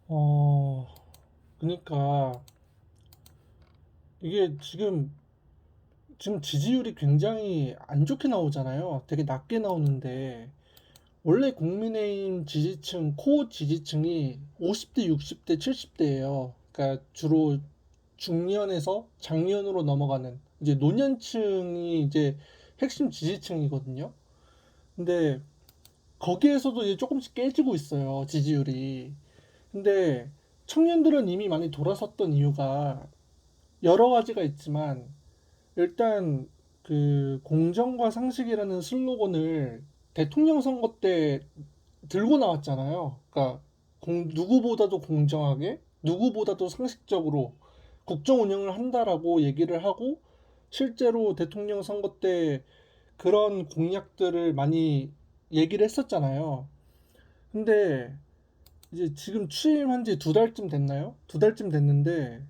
어, 그러니까 이게 지금 지지율이 굉장히 안 좋게 나오잖아요. 되게 낮게 나오는데 원래 국민의힘 지지층 코어 지지층이 50대, 60대, 70대예요. 그러니까 주로 중년에서 장년으로 넘어가는 이제 노년층이 이제 핵심 지지층이거든요. 근데 거기에서도 이제 조금씩 깨지고 있어요, 지지율이. 근데 청년들은 이미 많이 돌아섰던 이유가 여러 가지가 있지만 일단 그 공정과 상식이라는 슬로건을 대통령 선거 때 들고 나왔잖아요. 그러니까 누구보다도 공정하게, 누구보다도 상식적으로 국정 운영을 한다라고 얘기를 하고 실제로 대통령 선거 때 그런 공약들을 많이 얘기를 했었잖아요. 근데 이제 지금 취임한 지 두 달쯤 됐나요? 두 달쯤 됐는데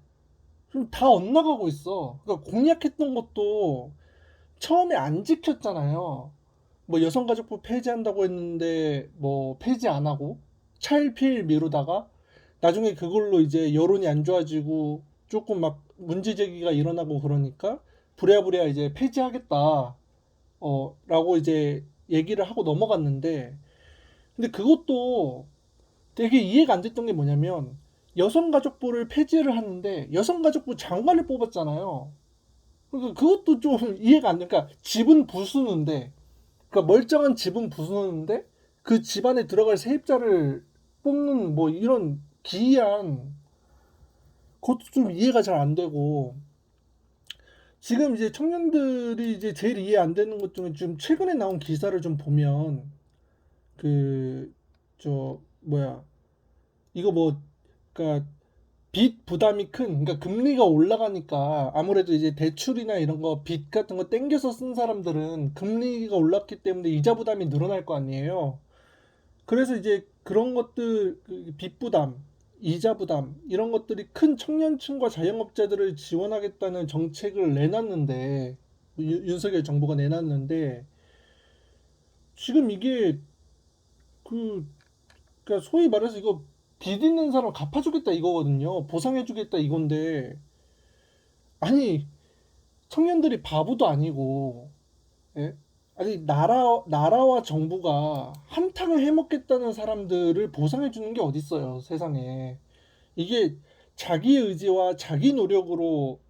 좀 다 엇나가고 있어. 그러니까 공약했던 것도 처음에 안 지켰잖아요. 뭐 여성가족부 폐지한다고 했는데 뭐 폐지 안 하고 차일피일 미루다가 나중에 그걸로 이제 여론이 안 좋아지고 조금 막 문제 제기가 일어나고 그러니까 부랴부랴 이제 폐지하겠다 라고 이제 얘기를 하고 넘어갔는데 근데 그것도 되게 이해가 안 됐던 게 뭐냐면 여성가족부를 폐지를 하는데 여성가족부 장관을 뽑았잖아요. 그러니까 그것도 좀 이해가 안 돼. 그러니까 집은 부수는데, 그러니까 멀쩡한 집은 부수는데 그 집안에 들어갈 세입자를 뽑는 뭐 이런 기이한 그것도 좀 이해가 잘 안 되고 지금 이제 청년들이 이제 제일 이해 안 되는 것 중에 좀 최근에 나온 기사를 좀 보면 그 저 뭐야 이거 뭐 그러니까 빚 부담이 큰, 그러니까 금리가 올라가니까 아무래도 이제 대출이나 이런 거 빚 같은 거 땡겨서 쓴 사람들은 금리가 올랐기 때문에 이자 부담이 늘어날 거 아니에요. 그래서 이제 그런 것들, 그빚 부담, 이자 부담, 이런 것들이 큰 청년층과 자영업자들을 지원하겠다는 정책을 내놨는데, 윤석열 정부가 내놨는데, 지금 이게 그, 그러니까 소위 말해서 이거 빚 있는 사람 갚아주겠다 이거거든요. 보상해주겠다 이건데, 아니 청년들이 바보도 아니고 예? 아니 나라와 정부가 한탕을 해먹겠다는 사람들을 보상해 주는 게 어딨어요 세상에. 이게 자기 의지와 자기 노력으로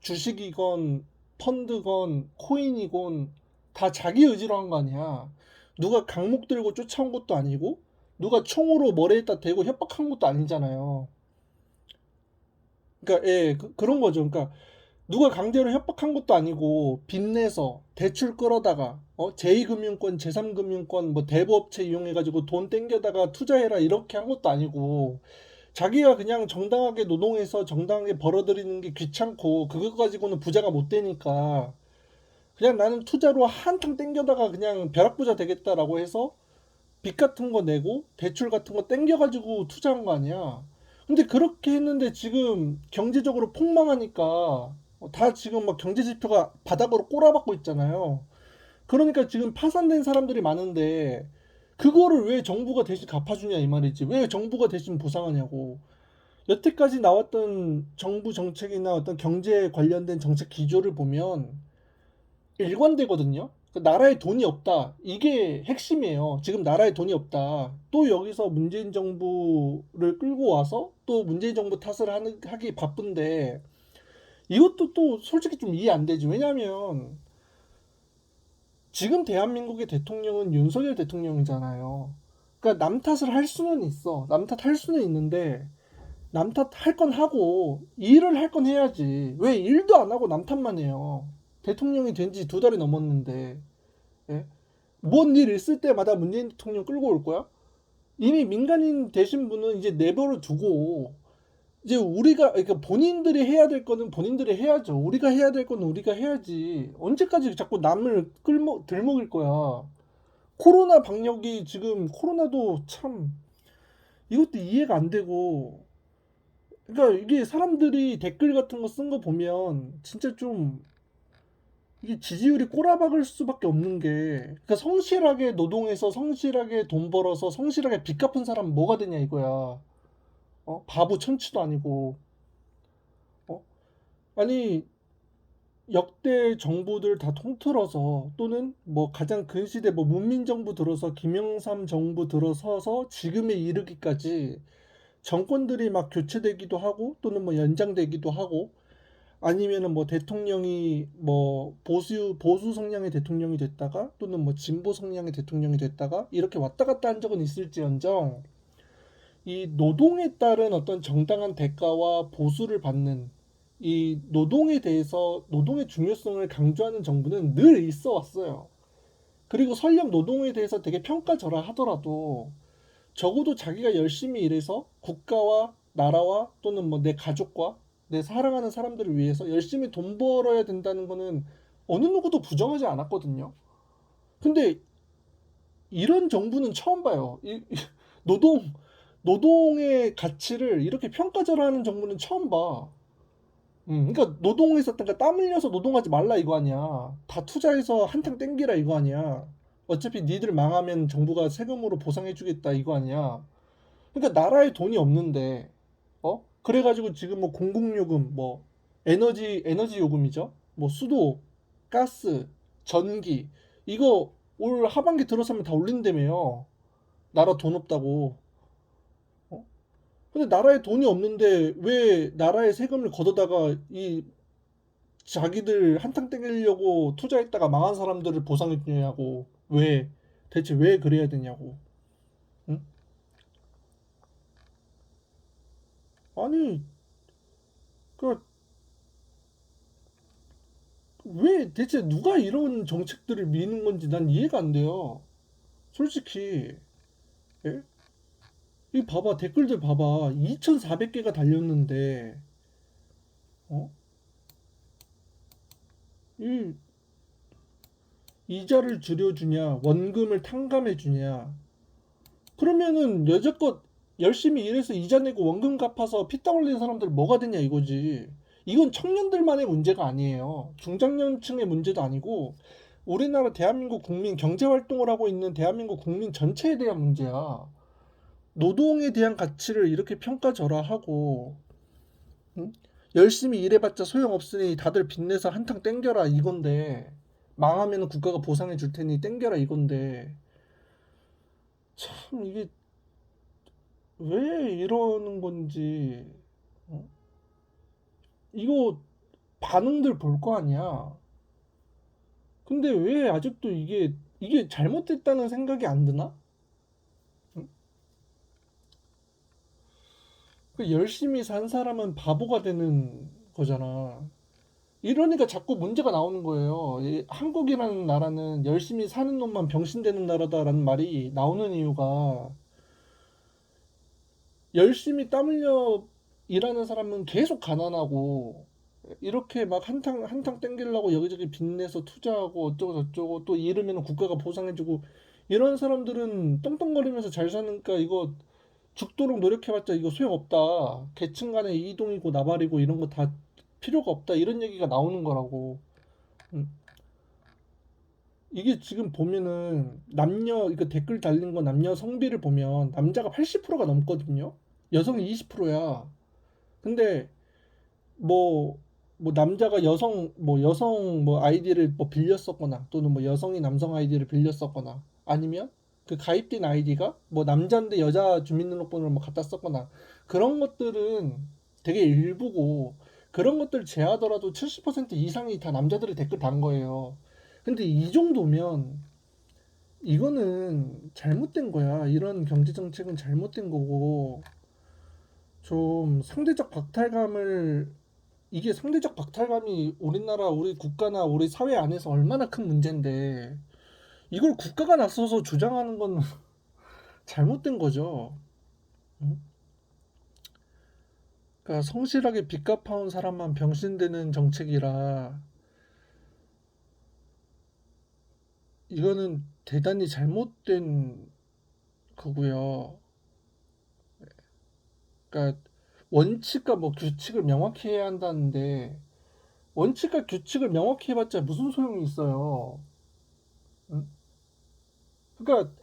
주식이건 펀드건 코인이건 다 자기 의지로 한 거 아니야. 누가 강목 들고 쫓아온 것도 아니고 누가 총으로 머리에다 대고 협박한 것도 아니잖아요. 그러니까 예, 그런 거죠. 그러니까 누가 강제로 협박한 것도 아니고 빚내서 대출 끌어다가 제2금융권, 제3금융권 뭐 대부업체 이용해가지고 돈 땡겨다가 투자해라 이렇게 한 것도 아니고 자기가 그냥 정당하게 노동해서 정당하게 벌어들이는 게 귀찮고 그거 가지고는 부자가 못 되니까 그냥 나는 투자로 한탕 땡겨다가 그냥 벼락부자 되겠다라고 해서 빚 같은 거 내고 대출 같은 거 땡겨가지고 투자한 거 아니야. 근데 그렇게 했는데 지금 경제적으로 폭망하니까 다 지금 막 경제 지표가 바닥으로 꼬라박고 있잖아요. 그러니까 지금 파산된 사람들이 많은데 그거를 왜 정부가 대신 갚아주냐 이 말이지. 왜 정부가 대신 보상하냐고. 여태까지 나왔던 정부 정책이나 어떤 경제 관련된 정책 기조를 보면 일관되거든요. 그 나라에 돈이 없다. 이게 핵심이에요. 지금 나라에 돈이 없다. 또 여기서 문재인 정부를 끌고 와서 또 문재인 정부 탓을 하기 바쁜데 이것도 또 솔직히 좀 이해 안 되지. 왜냐면 지금 대한민국의 대통령은 윤석열 대통령이잖아요. 그러니까 남 탓을 할 수는 있어. 남 탓할 수는 있는데 남 탓 할 건 하고 일을 할 건 해야지. 왜 일도 안 하고 남 탓만 해요. 대통령이 된 지 두 달이 넘었는데 예? 뭔 일 있을 때마다 문재인 대통령 끌고 올 거야? 이미 민간인 되신 분은 이제 내버려 두고 이제 우리가 그러니까 본인들이 해야 될 거는 본인들이 해야죠. 우리가 해야 될 거는 우리가 해야지. 언제까지 자꾸 남을 들먹일 거야. 코로나 방역이 지금 코로나도 참 이것도 이해가 안 되고 그러니까 이게 사람들이 댓글 같은 거 쓴 거 보면 진짜 좀 이게 지지율이 꼬라박을 수밖에 없는 게 그러니까 성실하게 노동해서 성실하게 돈 벌어서 성실하게 빚 갚은 사람 뭐가 되냐 이거야. 바보 천치도 아니고. 어? 아니, 역대 정부들 다 통틀어서 또는 뭐 가장 근시대 뭐 문민정부 들어서 김영삼 정부 들어서서 지금에 이르기까지 정권들이 막 교체되기도 하고 또는 뭐 연장되기도 하고 아니면은 뭐 대통령이 뭐 보수 성향의 대통령이 됐다가 또는 뭐 진보 성향의 대통령이 됐다가 이렇게 왔다 갔다 한 적은 있을지언정 이 노동에 따른 어떤 정당한 대가와 보수를 받는 이 노동에 대해서 노동의 중요성을 강조하는 정부는 늘 있어 왔어요. 그리고 설령 노동에 대해서 되게 평가절하하더라도 적어도 자기가 열심히 일해서 국가와 나라와 또는 뭐 내 가족과 내 사랑하는 사람들을 위해서 열심히 돈 벌어야 된다는 거는 어느 누구도 부정하지 않았거든요. 근데 이런 정부는 처음 봐요. 노동, 노동의 가치를 이렇게 평가절하하는 정부는 처음 봐. 그러니까 노동에서 그러니까 땀 흘려서 노동하지 말라 이거 아니야. 다 투자해서 한탕 땡기라 이거 아니야. 어차피 니들 망하면 정부가 세금으로 보상해주겠다 이거 아니야. 그러니까 나라에 돈이 없는데, 그래가지고 지금 뭐 공공요금, 뭐 에너지 요금이죠. 뭐 수도, 가스, 전기 이거 올 하반기 들어서면 다 올린다며요. 나라 돈 없다고. 어? 근데 나라에 돈이 없는데 왜 나라의 세금을 걷어다가 이 자기들 한탕 땡기려고 투자했다가 망한 사람들을 보상해 주냐고. 왜? 대체 왜 그래야 되냐고. 응? 아니, 그 왜 대체 누가 이런 정책들을 미는 건지 난 이해가 안 돼요. 솔직히. 예? 이 봐봐 댓글들 봐봐 2,400개가 달렸는데 어? 이 이자를 줄여주냐 원금을 탕감해주냐 그러면은 여태껏 열심히 일해서 이자 내고 원금 갚아서 피땀 흘린 사람들 뭐가 되냐 이거지. 이건 청년들만의 문제가 아니에요. 중장년층의 문제도 아니고 우리나라 대한민국 국민 경제 활동을 하고 있는 대한민국 국민 전체에 대한 문제야. 노동에 대한 가치를 이렇게 평가절하하고 응? 열심히 일해봤자 소용없으니 다들 빚내서 한탕 땡겨라 이건데 망하면 국가가 보상해 줄 테니 땡겨라 이건데 참 이게 왜 이러는 건지 어? 이거 반응들 볼 거 아니야. 근데 왜 아직도 이게 잘못됐다는 생각이 안 드나? 응? 그 열심히 산 사람은 바보가 되는 거잖아. 이러니까 자꾸 문제가 나오는 거예요. 이 한국이라는 나라는 열심히 사는 놈만 병신되는 나라다라는 말이 나오는 이유가 열심히 땀 흘려 일하는 사람은 계속 가난하고 이렇게 막 한탕 땡기려고 여기저기 빚내서 투자하고 어쩌고 저쩌고 또 이르면 국가가 보상해주고 이런 사람들은 떵떵거리면서 잘 사니까 이거 죽도록 노력해봤자 이거 소용없다. 계층 간의 이동이고 나발이고 이런 거 다 필요가 없다. 이런 얘기가 나오는 거라고. 음. 이게 지금 보면은 남녀 이거 댓글 달린 거 남녀 성비를 보면 남자가 80%가 넘거든요. 여성이 20%야. 근데 뭐, 뭐 남자가 여성 뭐 아이디를 뭐 빌렸었거나 또는 뭐 여성이 남성 아이디를 빌렸었거나 아니면 그 가입된 아이디가 뭐 남자인데 여자 주민등록번호를 뭐 갖다 썼거나 그런 것들은 되게 일부고 그런 것들 제하더라도 70% 이상이 다 남자들의 댓글 단 거예요. 근데 이 정도면 이거는 잘못된 거야. 이런 경제 정책은 잘못된 거고 좀 상대적 박탈감을 이게 상대적 박탈감이 우리나라 우리 국가나 우리 사회 안에서 얼마나 큰 문제인데 이걸 국가가 나서서 주장하는 건 잘못된 거죠. 응? 그러니까 성실하게 빚 갚아온 사람만 병신되는 정책이라 이거는 대단히 잘못된 거고요. 그러니까 원칙과 뭐 규칙을 명확히 해야 한다는데 원칙과 규칙을 명확히 해봤자 무슨 소용이 있어요. 응? 그러니까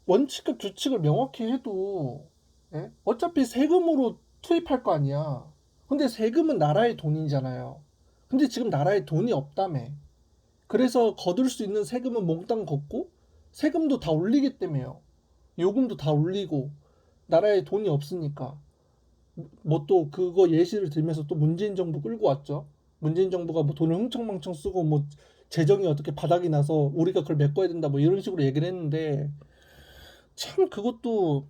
원칙과 규칙을 명확히 해도 예? 어차피 세금으로 투입할 거 아니야. 근데 세금은 나라의 돈이잖아요. 근데 지금 나라에 돈이 없다며. 그래서 거둘 수 있는 세금은 몽땅 걷고 세금도 다 올리기 때문에요. 요금도 다 올리고 나라에 돈이 없으니까. 뭐 또 그거 예시를 들면서 또 문재인 정부 끌고 왔죠. 문재인 정부가 뭐 돈을 흥청망청 쓰고 뭐 재정이 어떻게 바닥이 나서 우리가 그걸 메꿔야 된다 뭐 이런 식으로 얘기를 했는데 참 그것도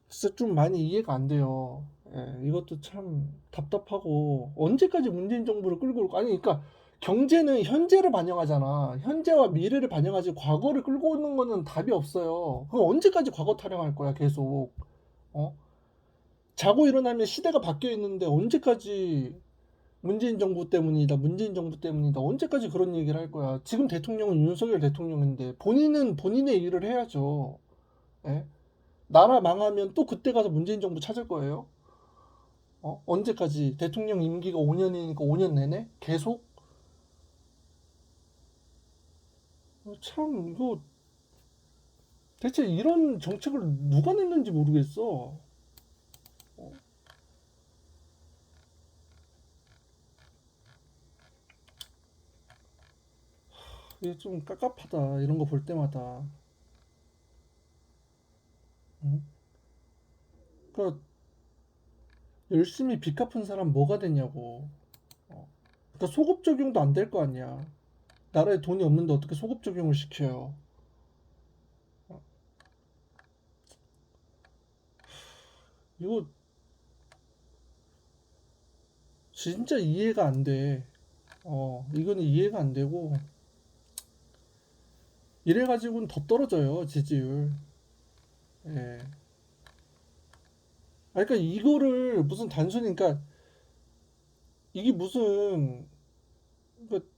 진짜 좀 많이 이해가 안 돼요. 예, 이것도 참 답답하고 언제까지 문재인 정부를 끌고 올까? 아니 그러니까 경제는 현재를 반영하잖아. 현재와 미래를 반영하지 과거를 끌고 오는 거는 답이 없어요. 그럼 언제까지 과거 타령할 거야 계속? 어? 자고 일어나면 시대가 바뀌어 있는데 언제까지 문재인 정부 때문이다, 문재인 정부 때문이다, 언제까지 그런 얘기를 할 거야? 지금 대통령은 윤석열 대통령인데 본인은 본인의 일을 해야죠. 예? 나라 망하면 또 그때 가서 문재인 정부 찾을 거예요? 언제까지? 대통령 임기가 5년이니까 5년 내내? 계속? 참, 이거 대체 이런 정책을 누가 냈는지 모르겠어. 어, 이게 좀 깝깝하다. 이런 거 볼 때마다. 응? 그러니까 열심히 빚 갚은 사람 뭐가 되냐고. 어. 그러니까 소급 적용도 안 될 거 아니야. 나라에 돈이 없는데 어떻게 소급 적용을 시켜요? 어, 이거 진짜 이해가 안 돼. 이거는 이해가 안 되고 이래 가지고는 더 떨어져요, 지지율. 예. 그러니까 이거를 무슨 단순히 그러니까 이게 무슨 그러니까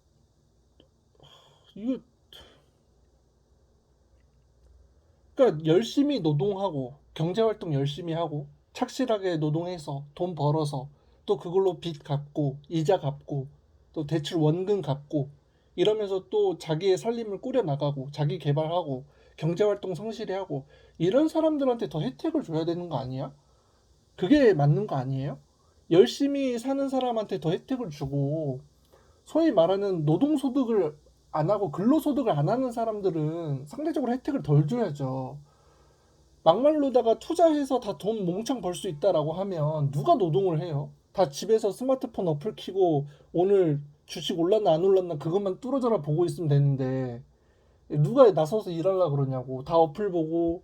이거 그러니까 열심히 노동하고 경제 활동 열심히 하고 착실하게 노동해서 돈 벌어서 또 그걸로 빚 갚고 이자 갚고 또 대출 원금 갚고 이러면서 또 자기의 살림을 꾸려 나가고 자기 개발하고 경제 활동 성실히 하고 이런 사람들한테 더 혜택을 줘야 되는 거 아니야? 그게 맞는 거 아니에요? 열심히 사는 사람한테 더 혜택을 주고 소위 말하는 노동소득을 안 하고 근로소득을 안 하는 사람들은 상대적으로 혜택을 덜 줘야죠. 막말로다가 투자해서 다 돈 몽창 벌 수 있다라고 하면 누가 노동을 해요? 다 집에서 스마트폰 어플 키고 오늘 주식 올랐나 안 올랐나 그것만 뚫어져라 보고 있으면 되는데 누가 나서서 일하려 그러냐고. 다 어플 보고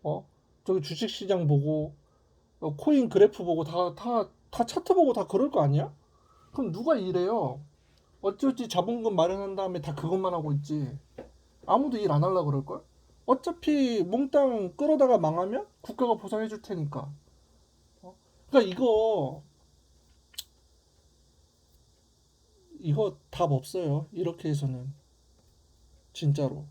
어 저기 주식 시장 보고 코인 그래프 보고 다 차트 보고 다 그럴 거 아니야? 그럼 누가 일해요? 어찌어찌 자본금 마련한 다음에 다 그것만 하고 있지. 아무도 일 안 하려고 그럴걸? 어차피 몽땅 끌어다가 망하면 국가가 보상해 줄 테니까. 어? 그러니까 이거 답 없어요. 이렇게 해서는 진짜로.